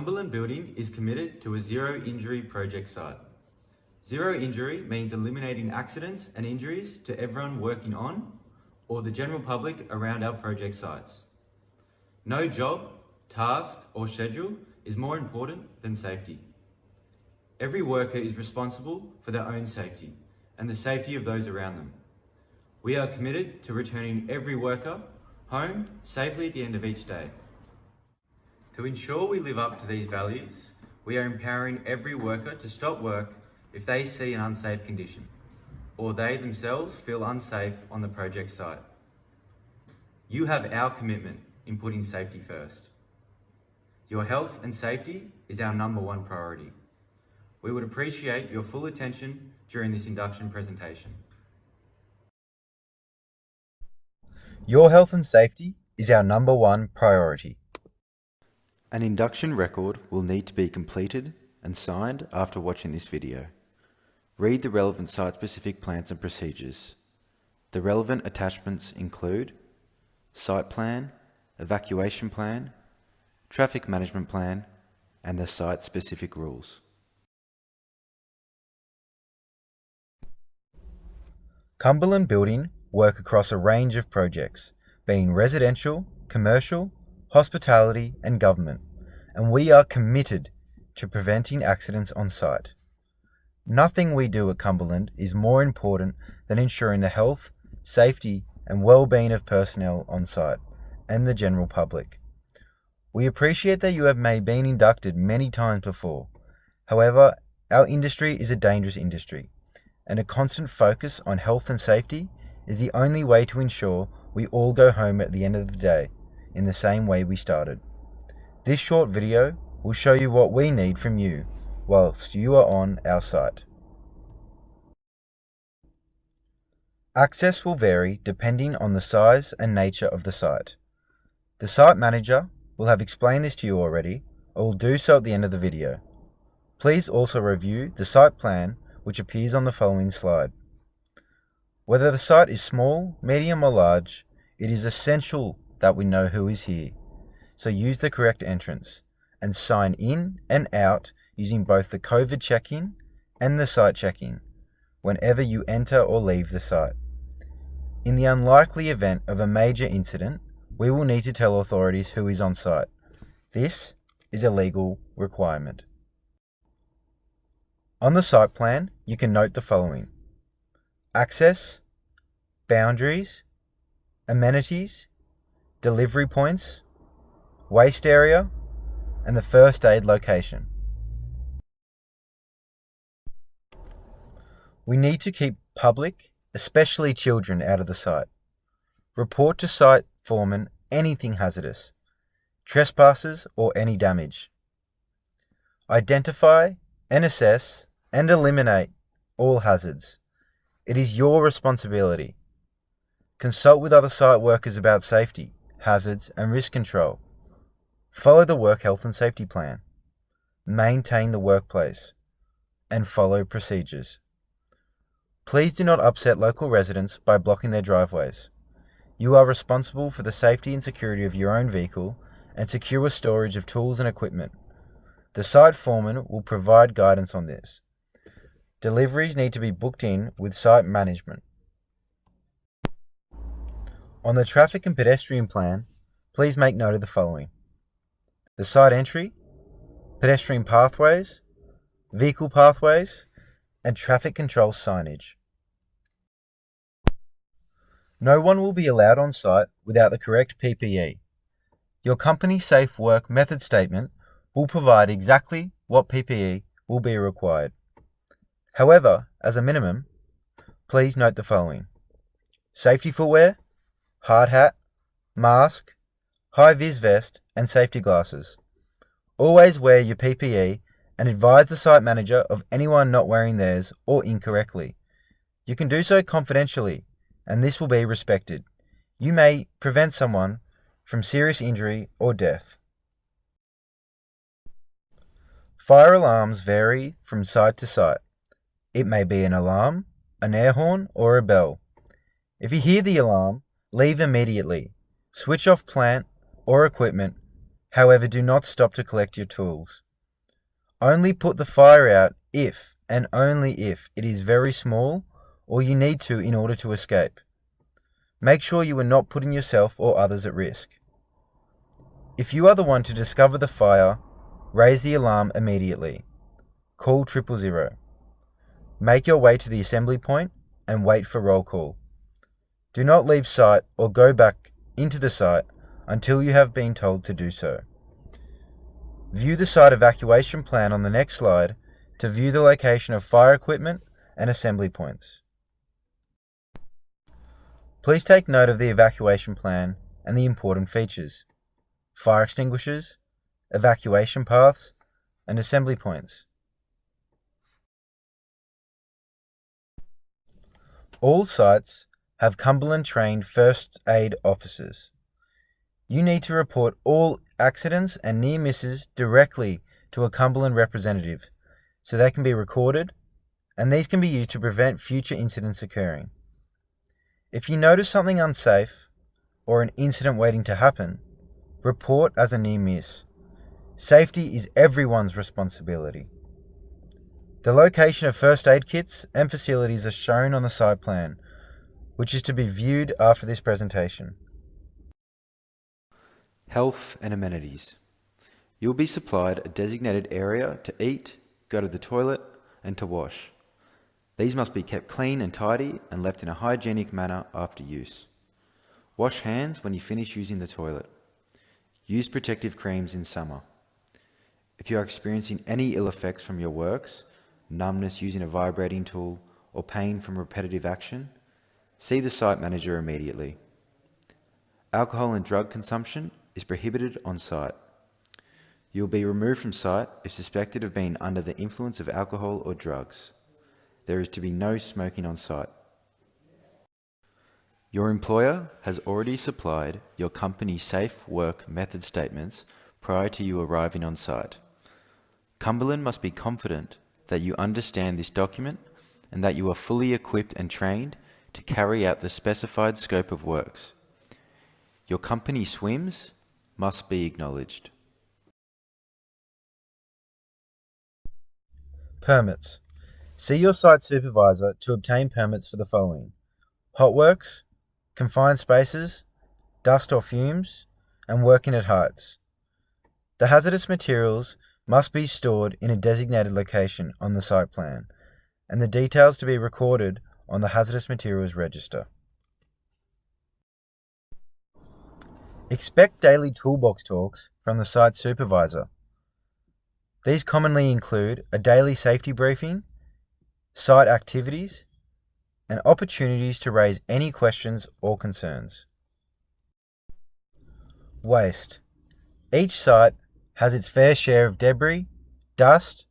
Cumberland Building is committed to a zero injury project site. Zero injury means eliminating accidents and injuries to everyone working on or the general public around our project sites. No job, task or schedule is more important than safety. Every worker is responsible for their own safety and the safety of those around them. We are committed to returning every worker home safely at the end of each day. To ensure we live up to these values, we are empowering every worker to stop work if they see an unsafe condition, or they themselves feel unsafe on the project site. You have our commitment in putting safety first. Your health and safety is our #1 priority. We would appreciate your full attention during this induction presentation. Your health and safety is our #1 priority. An induction record will need to be completed and signed after watching this video. Read the relevant site-specific plans and procedures. The relevant attachments include site plan, evacuation plan, traffic management plan, and the site-specific rules. Cumberland Building work across a range of projects, being residential, commercial, hospitality and government, and we are committed to preventing accidents on site. Nothing we do at Cumberland is more important than ensuring the health, safety and well-being of personnel on site and the general public. We appreciate that you have been inducted many times before. However, our industry is a dangerous industry, and a constant focus on health and safety is the only way to ensure we all go home at the end of the day in the same way we started. This short video will show you what we need from you whilst you are on our site. Access will vary depending on the size and nature of the site. The site manager will have explained this to you already, or will do so at the end of the video. Please also review the site plan which appears on the following slide. Whether the site is small, medium or large, it is essential that we know who is here. So use the correct entrance and sign in and out using both the COVID check-in and the site check-in whenever you enter or leave the site. In the unlikely event of a major incident, we will need to tell authorities who is on site. This is a legal requirement. On the site plan, you can note the following: access, boundaries, amenities, delivery points, waste area, and the first aid location. We need to keep public, especially children, out of the site. Report to site foreman anything hazardous, trespassers or any damage. Identify and assess and eliminate all hazards. It is your responsibility. Consult with other site workers about safety, hazards and risk control. Follow the work health and safety plan. Maintain the workplace and follow procedures. Please do not upset local residents by blocking their driveways. You are responsible for the safety and security of your own vehicle and secure storage of tools and equipment. The site foreman will provide guidance on this. Deliveries need to be booked in with site management. On the traffic and pedestrian plan, please make note of the following: the site entry, pedestrian pathways, vehicle pathways, and traffic control signage. No one will be allowed on site without the correct PPE. Your company's safe work method statement will provide exactly what PPE will be required. However, as a minimum, please note the following: safety footwear, hard hat, mask, high-vis vest, and safety glasses. Always wear your PPE and advise the site manager of anyone not wearing theirs or incorrectly. You can do so confidentially, and this will be respected. You may prevent someone from serious injury or death. Fire alarms vary from site to site. It may be an alarm, an air horn, or a bell. If you hear the alarm, leave immediately. Switch off plant or equipment. However, do not stop to collect your tools. Only put the fire out if, and only if, it is very small or you need to in order to escape. Make sure you are not putting yourself or others at risk. If you are the one to discover the fire, raise the alarm immediately. Call 000. Make your way to the assembly point and wait for roll call. Do not leave site or go back into the site until you have been told to do so. View the site evacuation plan on the next slide to view the location of fire equipment and assembly points. Please take note of the evacuation plan and the important features: fire extinguishers, evacuation paths, and assembly points. All sites have Cumberland-trained first aid officers. You need to report all accidents and near misses directly to a Cumberland representative so they can be recorded, and these can be used to prevent future incidents occurring. If you notice something unsafe or an incident waiting to happen, report as a near miss. Safety is everyone's responsibility. The location of first aid kits and facilities are shown on the site plan, which is to be viewed after this presentation. Health and amenities. You will be supplied a designated area to eat, go to the toilet, and to wash. These must be kept clean and tidy and left in a hygienic manner after use. Wash hands when you finish using the toilet. Use protective creams in summer. If you are experiencing any ill effects from your works, numbness using a vibrating tool, or pain from repetitive action, see the site manager immediately. Alcohol and drug consumption is prohibited on site. You will be removed from site if suspected of being under the influence of alcohol or drugs. There is to be no smoking on site. Your employer has already supplied your company safe work method statements prior to you arriving on site. Cumberland must be confident that you understand this document and that you are fully equipped and trained to carry out the specified scope of works. Your company SWIMs must be acknowledged. Permits. See your site supervisor to obtain permits for the following: hot works, confined spaces, dust or fumes, and working at heights. The hazardous materials must be stored in a designated location on the site plan, and the details to be recorded on the hazardous materials register. Expect daily toolbox talks from the site supervisor. These commonly include a daily safety briefing, site activities, and opportunities to raise any questions or concerns. Waste. Each site has its fair share of debris, dust,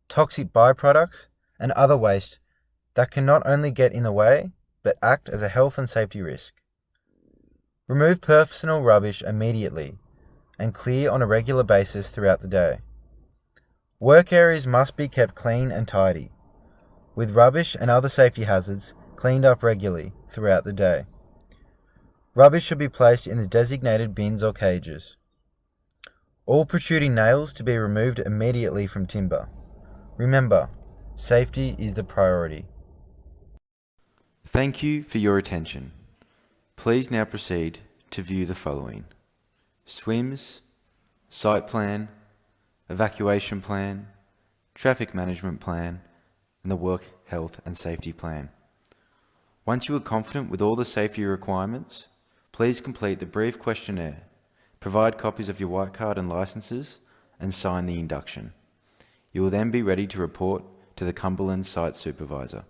toxic byproducts, and other waste that can not only get in the way, but act as a health and safety risk. Remove personal rubbish immediately and clear on a regular basis throughout the day. Work areas must be kept clean and tidy, with rubbish and other safety hazards cleaned up regularly throughout the day. Rubbish should be placed in the designated bins or cages. All protruding nails to be removed immediately from timber. Remember, safety is the priority. Thank you for your attention. Please now proceed to view the following: SWIMS, site plan, evacuation plan, traffic management plan, and the work health and safety plan. Once you are confident with all the safety requirements, please complete the brief questionnaire, provide copies of your white card and licenses, and sign the induction. You will then be ready to report to the Cumberland site supervisor.